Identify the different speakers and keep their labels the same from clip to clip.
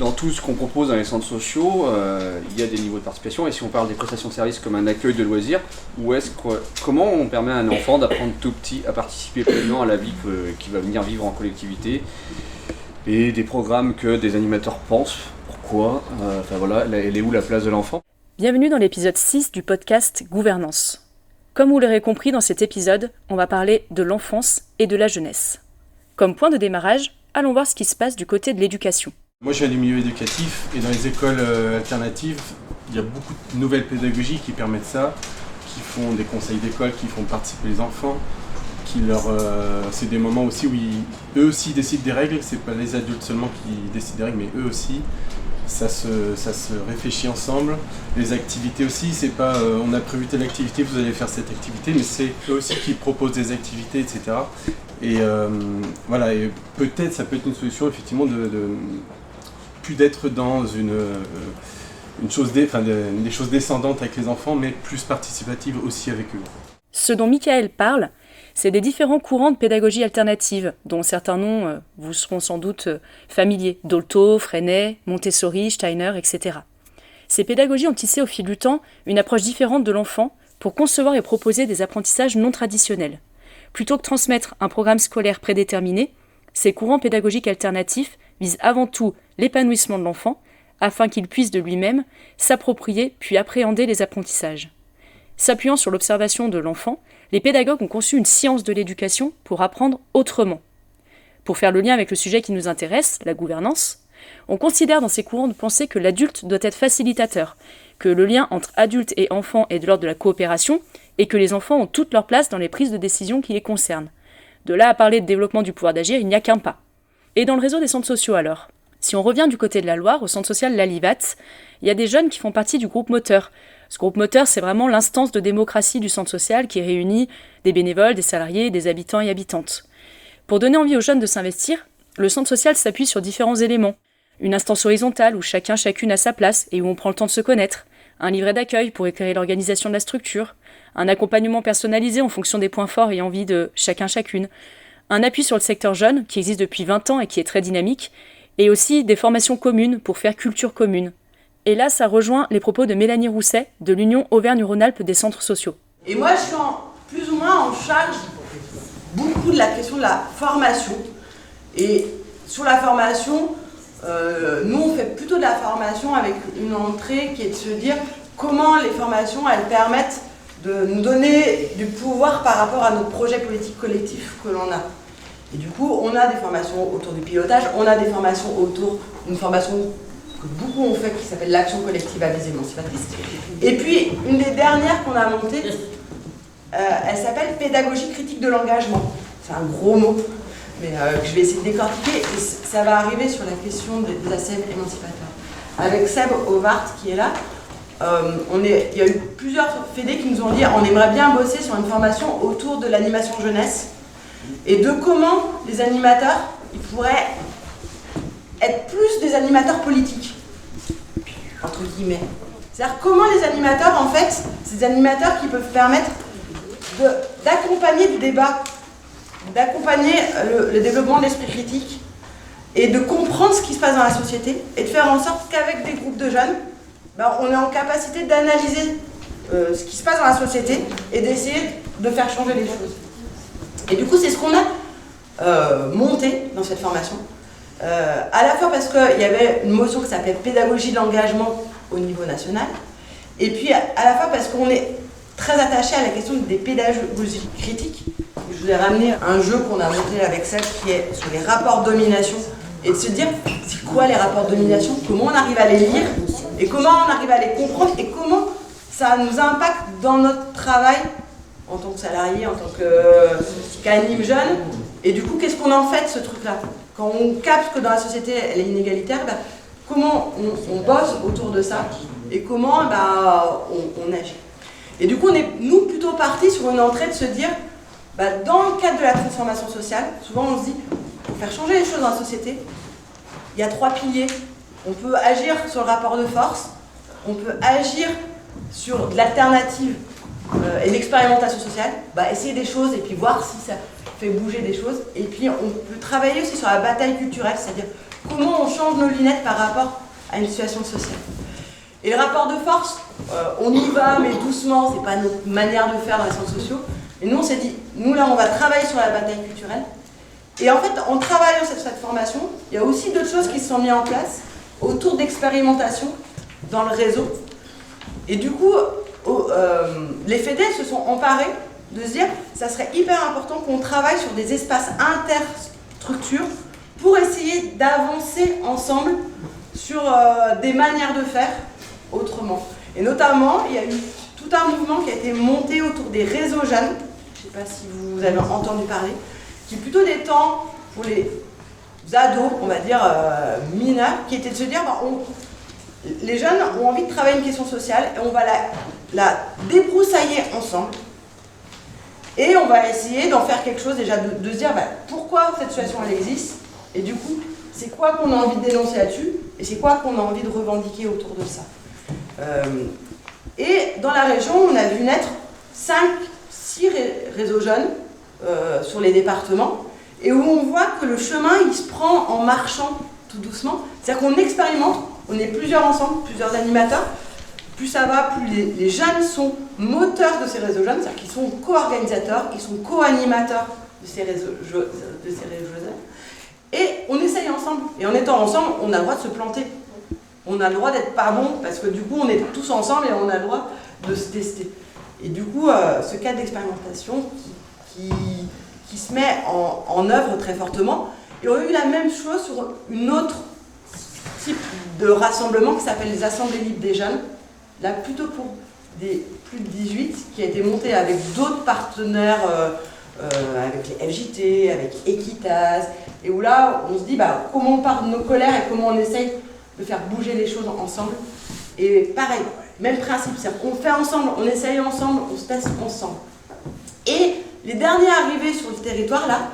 Speaker 1: Dans tout ce qu'on propose dans les centres sociaux, il y a des niveaux de participation. Et si on parle des prestations de services comme un accueil de loisirs, comment on permet à un enfant d'apprendre tout petit à participer pleinement à la vie qu'il va venir vivre en collectivité, et des programmes que des animateurs pensent, pourquoi, elle est où la place de l'enfant?
Speaker 2: Bienvenue dans l'épisode 6 du podcast Gouvernance. Comme vous l'aurez compris dans cet épisode, on va parler de l'enfance et de la jeunesse. Comme point de démarrage, allons voir ce qui se passe du côté de l'éducation.
Speaker 3: Moi, je viens du milieu éducatif et dans les écoles alternatives, il y a beaucoup de nouvelles pédagogies qui permettent ça, qui font des conseils d'école, qui font participer les enfants, c'est des moments aussi où eux aussi décident des règles. C'est pas les adultes seulement qui décident des règles, mais eux aussi. Ça se réfléchit ensemble. Les activités aussi, c'est pas on a prévu telle activité, vous allez faire cette activité, mais c'est eux aussi qui proposent des activités, etc. Et et peut-être ça peut être une solution effectivement de plus d'être dans des choses descendantes avec les enfants, mais plus participatives aussi avec eux.
Speaker 2: Ce dont Michael parle, c'est des différents courants de pédagogie alternative, dont certains noms vous seront sans doute familiers, Dolto, Freinet, Montessori, Steiner, etc. Ces pédagogies ont tissé au fil du temps une approche différente de l'enfant pour concevoir et proposer des apprentissages non traditionnels. Plutôt que transmettre un programme scolaire prédéterminé, ces courants pédagogiques alternatifs visent avant tout l'épanouissement de l'enfant, afin qu'il puisse de lui-même s'approprier puis appréhender les apprentissages. S'appuyant sur l'observation de l'enfant, les pédagogues ont conçu une science de l'éducation pour apprendre autrement. Pour faire le lien avec le sujet qui nous intéresse, la gouvernance, on considère dans ces courants de pensée que l'adulte doit être facilitateur, que le lien entre adulte et enfant est de l'ordre de la coopération et que les enfants ont toute leur place dans les prises de décision qui les concernent. De là à parler de développement du pouvoir d'agir, il n'y a qu'un pas. Et dans le réseau des centres sociaux alors ? Si on revient du côté de la Loire, au centre social Lalivat, il y a des jeunes qui font partie du groupe moteur. Ce groupe moteur, c'est vraiment l'instance de démocratie du centre social qui réunit des bénévoles, des salariés, des habitants et habitantes. Pour donner envie aux jeunes de s'investir, le centre social s'appuie sur différents éléments. Une instance horizontale où chacune a sa place et où on prend le temps de se connaître. Un livret d'accueil pour éclairer l'organisation de la structure. Un accompagnement personnalisé en fonction des points forts et envies de chacune. Un appui sur le secteur jeune qui existe depuis 20 ans et qui est très dynamique. Et aussi des formations communes pour faire culture commune. Et là, ça rejoint les propos de Mélanie Rousset de l'Union Auvergne-Rhône-Alpes des centres sociaux.
Speaker 4: Et moi, je suis plus ou moins en charge beaucoup de la question de la formation. Et sur la formation, nous, on fait plutôt de la formation avec une entrée qui est de se dire comment les formations, elles permettent de nous donner du pouvoir par rapport à notre projet politique collectif que l'on a. Et du coup, on a des formations autour du pilotage, on a des formations autour d'une formation que beaucoup ont fait qui s'appelle l'action collective à visée émancipatrice. Et puis, une des dernières qu'on a montées, elle s'appelle pédagogie critique de l'engagement. C'est un gros mot, mais que je vais essayer de décortiquer. Et ça va arriver sur la question des ACM émancipateurs. Avec Seb Ovart qui est là, il y a eu plusieurs fédés qui nous ont dit on aimerait bien bosser sur une formation autour de l'animation jeunesse et de comment les animateurs ils pourraient être plus des animateurs politiques, entre guillemets. C'est-à-dire comment les animateurs, en fait, c'est des animateurs qui peuvent permettre d'accompagner le débat, d'accompagner le développement de l'esprit critique et de comprendre ce qui se passe dans la société et de faire en sorte qu'avec des groupes de jeunes, on est en capacité d'analyser ce qui se passe dans la société et d'essayer de faire changer les choses. Et du coup, c'est ce qu'on a monté dans cette formation. À la fois parce qu'il y avait une motion qui s'appelait pédagogie de l'engagement au niveau national, et puis à la fois parce qu'on est très attaché à la question des pédagogies critiques. Je vous ai ramené un jeu qu'on a monté avec Seb qui est sur les rapports de domination, et de se dire c'est quoi les rapports de domination, comment on arrive à les lire, et comment on arrive à les comprendre, et comment ça nous impacte dans notre travail en tant que salarié, en tant qu'anime jeune. Et du coup, qu'est-ce qu'on en fait de ce truc-là ? Quand on capte que dans la société, elle est inégalitaire, comment on bosse autour de ça et comment on agit. Et du coup, on est, nous, plutôt partis sur une entrée de se dire, dans le cadre de la transformation sociale, souvent on se dit, pour faire changer les choses dans la société, il y a 3 piliers. On peut agir sur le rapport de force, on peut agir sur de l'alternative et l'expérimentation sociale, essayer des choses et puis voir si ça fait bouger des choses. Et puis on peut travailler aussi sur la bataille culturelle, c'est-à-dire comment on change nos lunettes par rapport à une situation sociale. Et le rapport de force, on y va, mais doucement, c'est pas notre manière de faire dans les sciences sociaux. Et nous, on s'est dit, nous là, on va travailler sur la bataille culturelle. Et en fait, en travaillant sur cette formation, il y a aussi d'autres choses qui se sont mises en place autour d'expérimentation dans le réseau. Et du coup, les FEDE se sont emparés de se dire, ça serait hyper important qu'on travaille sur des espaces interstructures pour essayer d'avancer ensemble sur des manières de faire autrement. Et notamment, il y a eu tout un mouvement qui a été monté autour des réseaux jeunes, je ne sais pas si vous avez entendu parler, qui est plutôt des temps pour les ados, on va dire mineurs, qui était de se dire, les jeunes ont envie de travailler une question sociale et on va la débroussailler ensemble. Et on va essayer d'en faire quelque chose déjà, de se dire pourquoi cette situation elle existe, et du coup, c'est quoi qu'on a envie de dénoncer là-dessus, et c'est quoi qu'on a envie de revendiquer autour de ça. Et dans la région, on a vu naître 5-6 réseaux jeunes sur les départements, et où on voit que le chemin, il se prend en marchant tout doucement. C'est-à-dire qu'on expérimente, on est plusieurs ensemble, plusieurs animateurs. Plus ça va, plus les jeunes sont moteurs de ces réseaux jeunes, c'est-à-dire qu'ils sont co-organisateurs, ils sont co-animateurs de ces réseaux jeunes. Et on essaye ensemble. Et en étant ensemble, on a le droit de se planter. On a le droit d'être pas bon, parce que du coup, on est tous ensemble et on a le droit de se tester. Et du coup, ce cadre d'expérimentation qui se met en œuvre très fortement. Et on a eu la même chose sur une autre type de rassemblement qui s'appelle les Assemblées libres des jeunes, là plutôt pour des plus de 18, qui a été monté avec d'autres partenaires, avec les FJT, avec Equitas, et où là, on se dit comment on part de nos colères et comment on essaye de faire bouger les choses ensemble. Et pareil, même principe, c'est-à-dire qu'on fait ensemble, on essaye ensemble, on se teste ensemble. Et les derniers arrivés sur le territoire, là,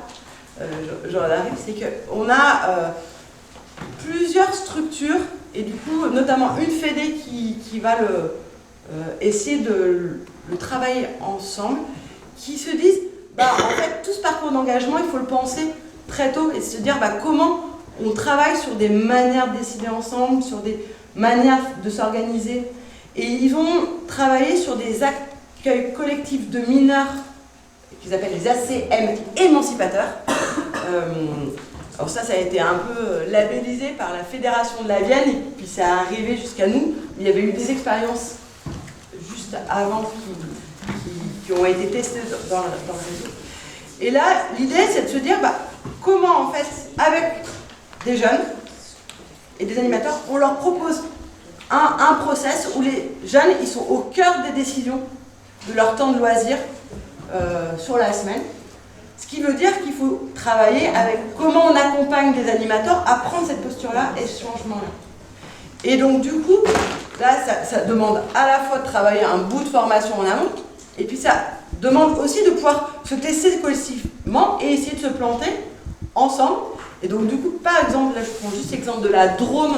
Speaker 4: j'en arrive, c'est qu'on a plusieurs structures, et du coup, notamment une FEDE qui va essayer de le travailler ensemble, qui se disent, en fait, tout ce parcours d'engagement, il faut le penser très tôt, et se dire comment on travaille sur des manières de décider ensemble, sur des manières de s'organiser. Et ils vont travailler sur des accueils collectifs de mineurs, qu'ils appellent les ACM émancipateurs. Alors ça a été un peu labellisé par la Fédération de la Vienne, et puis ça est arrivé jusqu'à nous. Il y avait eu des expériences juste avant qui ont été testées dans le réseau. Et là, l'idée, c'est de se dire comment, en fait, avec des jeunes et des animateurs, on leur propose un process où les jeunes, ils sont au cœur des décisions de leur temps de loisir sur la semaine. Ce qui veut dire qu'il faut travailler avec comment on accompagne des animateurs à prendre cette posture-là et ce changement-là. Et donc du coup, là, ça demande à la fois de travailler un bout de formation en amont, et puis ça demande aussi de pouvoir se tester collectivement et essayer de se planter ensemble. Et donc du coup, par exemple, là je prends juste l'exemple de la Drôme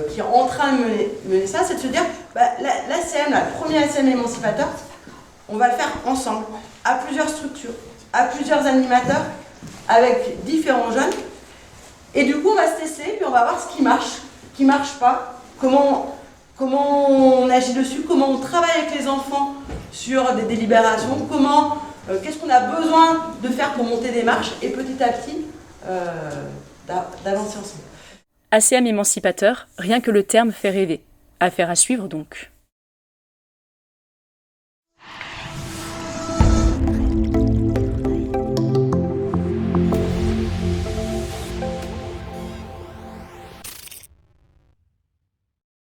Speaker 4: qui est en train de mener ça, c'est de se dire, l'ACM, la première ACM émancipateur, on va le faire ensemble, à plusieurs structures, à plusieurs animateurs, avec différents jeunes. Et du coup, on va se tester, puis on va voir ce qui marche pas, comment on agit dessus, comment on travaille avec les enfants sur des délibérations, qu'est-ce qu'on a besoin de faire pour monter des marches, et petit à petit, d'avancer ensemble.
Speaker 2: ACM émancipateur, rien que le terme fait rêver. Affaire à suivre donc.